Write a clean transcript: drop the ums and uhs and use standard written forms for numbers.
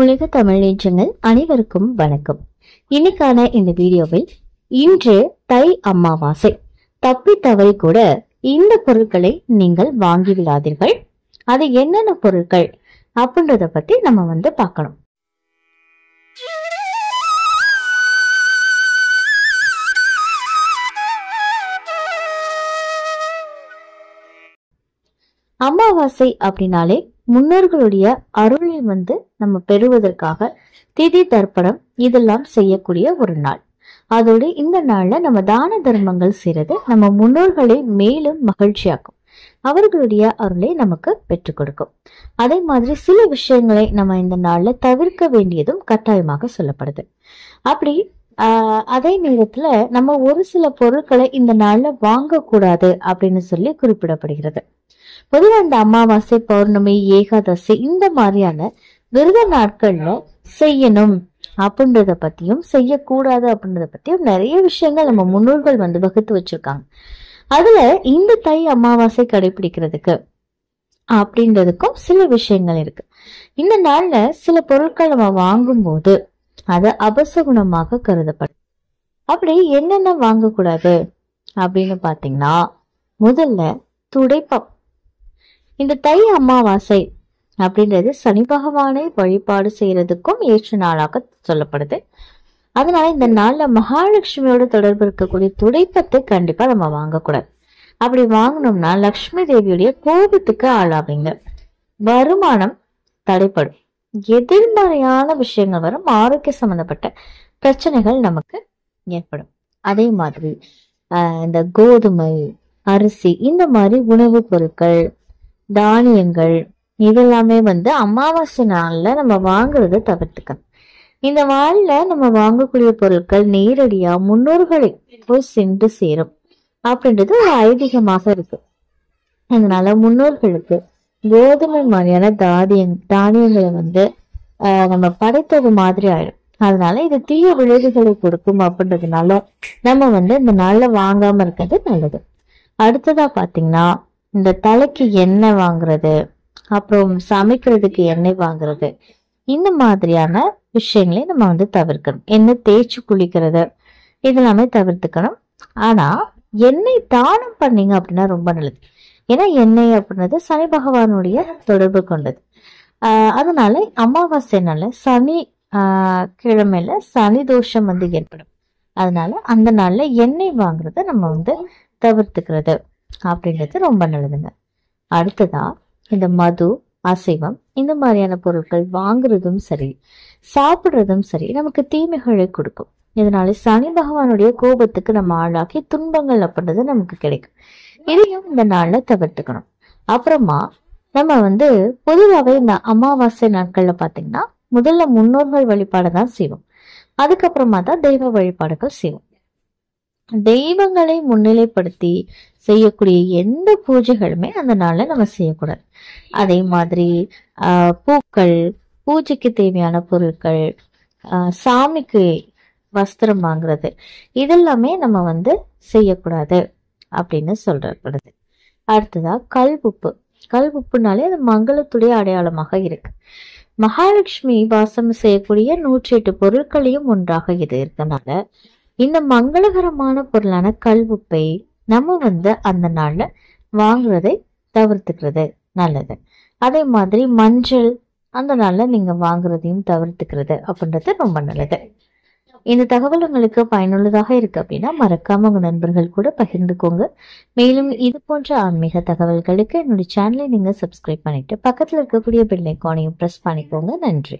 உலக தமிழேற்றங்கள் அனைவருக்கும் வணக்கம். இன்னைக்கான இந்த வீடியோவில் இன்று தை அமாவாசை, தப்பி தவறி கூட இந்த பொருட்களை நீங்கள் வாங்கி விடாதீர்கள். அது என்னென்ன பொருட்கள் அப்படின்றத பத்தி நம்ம பார்க்கணும். அமாவாசை அப்படின்னாலே முன்னோர்களுடைய அருளை நம்ம பெறுவதற்காக திதி தர்ப்பணம் இதெல்லாம் செய்யக்கூடிய ஒரு நாள். அதோடு இந்த நாள்ல நம்ம தான தர்மங்கள் செய்யறது நம்ம முன்னோர்களை மேலும் மகிழ்ச்சியாக்கும், அவர்களுடைய அருளை நமக்கு பெற்றுக் கொடுக்கும். அதே மாதிரி சில விஷயங்களை நம்ம இந்த நாள்ல தவிர்க்க வேண்டியதும் கட்டாயமாக சொல்லப்படுது. அப்படி அதே நேரத்துல நம்ம ஒரு சில பொருட்களை இந்த நாள்ல வாங்கக்கூடாது அப்படின்னு சொல்லி குறிப்பிடப்படுகிறது. பொதுவா இந்த அமாவாசை, பௌர்ணமி, ஏகாதசி இந்த மாதிரியான விரத நாட்கள்ல செய்யணும் அப்படின்றத பத்தியும் செய்யக்கூடாது அப்படின்றத பத்தியும் நிறைய விஷயங்கள் நம்ம முன்னோர்கள் வகுத்து வச்சிருக்காங்க. அதுல இந்த தை அமாவாசை கடைபிடிக்கிறதுக்கு அப்படின்றதுக்கும் சில விஷயங்கள் இருக்கு. இந்த நாள்ல சில பொருட்கள் நம்ம வாங்கும் போது அது அபசகுணமாக கருதப்படும். அப்படி என்னென்ன வாங்கக்கூடாது அப்படின்னு பாத்தீங்கன்னா, முதல்ல துடைப்பம். இந்த தை அமாவாசை அப்படின்றது சனி பகவானை வழிபாடு செய்யறதுக்கும் ஏற்ற நாளாக சொல்லப்படுது. அதனால இந்த நாள்ல மகாலட்சுமியோட தொடர்பு இருக்கக்கூடிய துடைப்பத்தை கண்டிப்பா நம்ம வாங்கக்கூடாது. அப்படி வாங்கினோம்னா லக்ஷ்மி தேவியுடைய கோபத்துக்கு ஆளாவீங்க, வருமானம் தடைப்படும், எதிர்மறையான விஷயங்கள் வரும், ஆரோக்கிய சம்பந்தப்பட்ட பிரச்சனைகள் நமக்கு ஏற்படும். அதே மாதிரி இந்த கோதுமை, அரிசி இந்த மாதிரி உணவுப் பொருட்கள், தானியங்கள் இதெல்லாமே அமாவாசை நாள்ல நம்ம வாங்குறத தவிர்த்துக்கணும். இந்த நாள்ல நம்ம வாங்கக்கூடிய பொருட்கள் நேரடியா முன்னோர்களை போய் சென்று சேரும் அப்படின்றது ஒரு ஐதீகமாக இருக்கு. அதனால முன்னோர்களுக்கு கோதுமை மாதிரியான தானியங்களை நம்ம படைத்தது மாதிரி ஆயிடும். அதனால இது தீய விளைவுகளை கொடுக்கும் அப்படின்றதுனால நம்ம இந்த நாள்ல வாங்காம இருக்கிறது நல்லது. அடுத்ததா பாத்தீங்கன்னா, இந்த தலைக்கு எண்ணெய் வாங்குறது, அப்புறம் சமைக்கிறதுக்கு எண்ணெய் வாங்குறது, இந்த மாதிரியான விஷயங்களை நம்ம தவிர்க்கணும். எண்ணெய் தேய்ச்சி குளிக்கிறது இதெல்லாமே தவிர்த்துக்கணும். ஆனா எண்ணெய் தானம் பண்ணீங்க அப்படின்னா ரொம்ப நல்லது. ஏன்னா எண்ணெய் அப்படின்றது சனி பகவானுடைய தொடர்பு கொண்டது. அதனால அமாவாசை நாள்ல சனி கிழமையில சனி தோஷம் ஏற்படும். அதனால அந்த நாள்ல எண்ணெய் வாங்குறத நம்ம தவிர்த்துக்கிறது அப்படின்றது ரொம்ப நல்லதுங்க. அடுத்ததா இந்த மது, அசைவம் இந்த மாதிரியான பொருட்கள் வாங்குறதும் சரி, சாப்பிடுறதும் சரி நமக்கு தீமைகளை கொடுக்கும். இதனால சனி பகவானுடைய கோபத்துக்கு நம்ம ஆளாக்கி துன்பங்கள் அப்படின்றது நமக்கு கிடைக்கும். இதையும் இந்த நாள்ல தவிர்த்துக்கணும். அப்புறமா நம்ம பொதுவாகவே இந்த அமாவாசை நாட்கள்ல பாத்தீங்கன்னா முதல்ல முன்னோர்கள் வழிபாடு தான் செய்வோம், அதுக்கப்புறமா தான் தெய்வ வழிபாடுகள் செய்வோம். தெய்வங்களை முன்னிலைப்படுத்தி செய்யக்கூடிய எந்த பூஜைகளுமே அந்த நாள்ல நம்ம செய்யக்கூடாது. அதே மாதிரி பூக்கள், பூஜைக்கு தேவையான பொருட்கள், சாமிக்கு வஸ்திரம் வாங்குறது இதெல்லாமே நம்ம செய்யக்கூடாது அப்படின்னு சொல்றப்படுது. அடுத்ததா கல்உப்பு. கல்உப்புனாலே அது மங்களத்துடைய அடையாளமாக இருக்கு. மகாலட்சுமி வாசம் செய்யக்கூடிய 108 பொருட்களையும் ஒன்றாக இது இருக்கனால இந்த மங்களகரமான பொருளான கல்உப்பை நம்ம அந்த நாள்ல வாங்குறதை தவிர்த்துக்கிறது நல்லது. அதே மாதிரி மஞ்சள் அந்த நாள்ல நீங்க வாங்குறதையும் தவிர்த்துக்கிறது அப்படின்றது ரொம்ப நல்லது. இந்த தகவல் உங்களுக்கு பயனுள்ளதாக இருக்கு அப்படின்னா மறக்காம உங்க நண்பர்கள் கூட பகிர்ந்துக்கோங்க. மேலும் இது போன்ற ஆன்மீக தகவல்களுக்கு என்னுடைய சேனலை நீங்க சப்ஸ்கிரைப் பண்ணிட்டு பக்கத்துல இருக்கக்கூடிய பெல் ஐகானையும் பிரஸ் பண்ணிக்கோங்க. நன்றி.